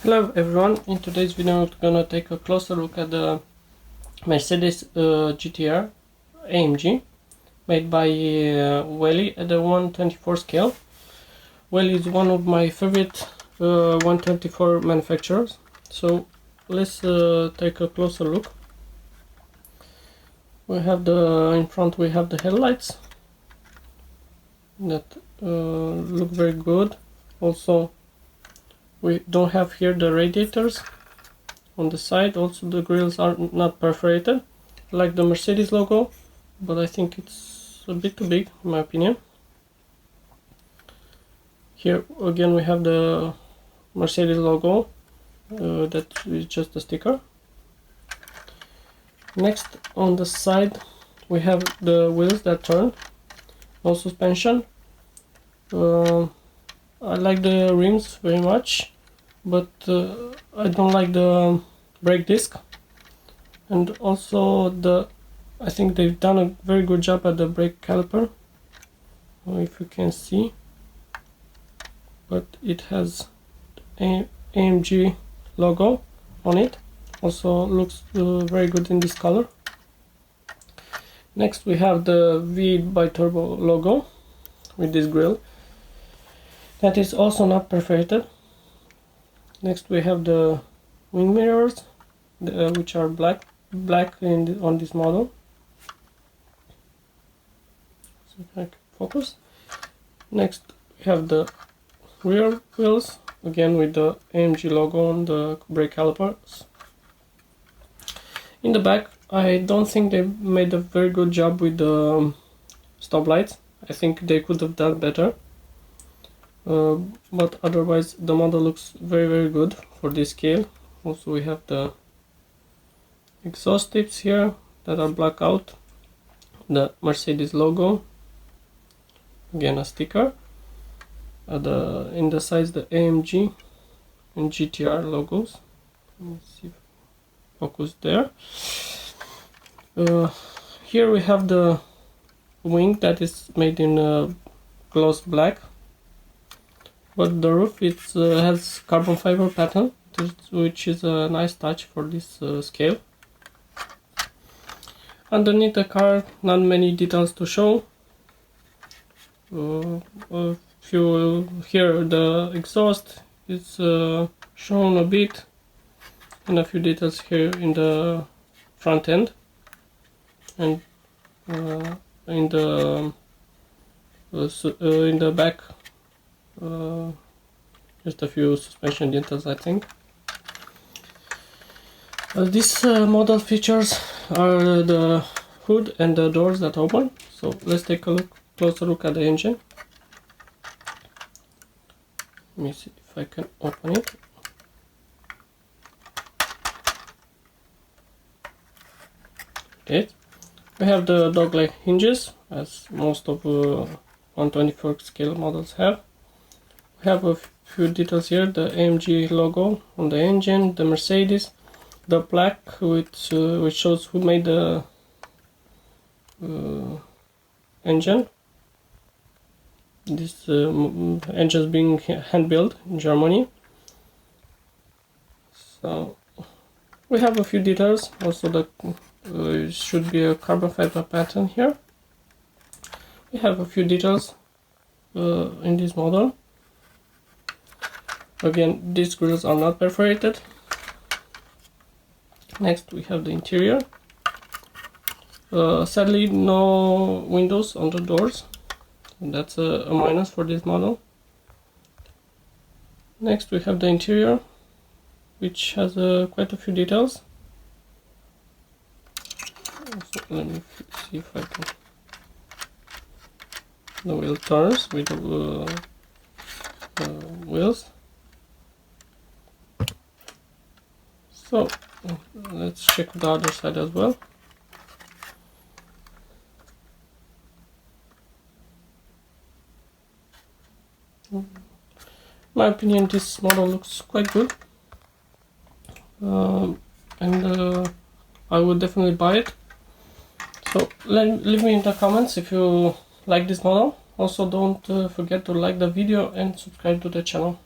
Hello everyone, in today's video we're gonna take a closer look at the Mercedes GT-R AMG made by Welly at the 1/24 scale. Welly is one of my favorite 1/24 manufacturers, so let's take a closer look. We have in front we have the headlights that look very good. Also, we don't have here the radiators on the side. Also, the grills are not perforated like the Mercedes logo, but I think it's a bit too big in my opinion. Here again we have the Mercedes logo, that is just a sticker. Next, on the side we have the wheels that turn, no suspension. I like the rims very much, but I don't like the brake disc. And also I think they've done a very good job at the brake caliper, if you can see, but it has AMG logo on it. Also looks very good in this color. Next we have the V bi-turbo logo with this grille that is also not perforated. Next we have the wing mirrors, which are black on this model. So if I can focus. Next we have the rear wheels, again with the AMG logo on the brake calipers. In the back, I don't think they made a very good job with the stop lights. I think they could have done better. But otherwise the model looks very good for this scale. Also we have the exhaust tips here that are blacked out, the Mercedes logo, again a sticker, in the sides the AMG and GT-R logos. Let me see if focus there. Here we have the wing that is made in gloss black, but the roof has carbon fiber pattern, which is a nice touch for this scale. Underneath the car, not many details to show. If you hear the exhaust, it's shown a bit, and a few details here in the front end, and in the back. Just a few suspension details, I think. This model features are the hood and the doors that open. So let's take a closer look at the engine. Let me see if I can open it. Okay. We have the dogleg hinges, as most of 1/24 scale models have. We have a few details here, the AMG logo on the engine, the Mercedes, the plaque which shows who made the engine. This engine is being hand built in Germany. So we have a few details. Also should be a carbon fiber pattern here. We have a few details in this model. Again, these grills are not perforated. Next we have the interior. Sadly no windows on the doors. That's a minus for this model. Next we have the interior, which has quite a few details. So let me see if I can. The wheel turns with the wheels. So let's check the other side as well. In my opinion, this model looks quite good, and I would definitely buy it. So leave me in the comments if you like this model. Also, don't forget to like the video and subscribe to the channel.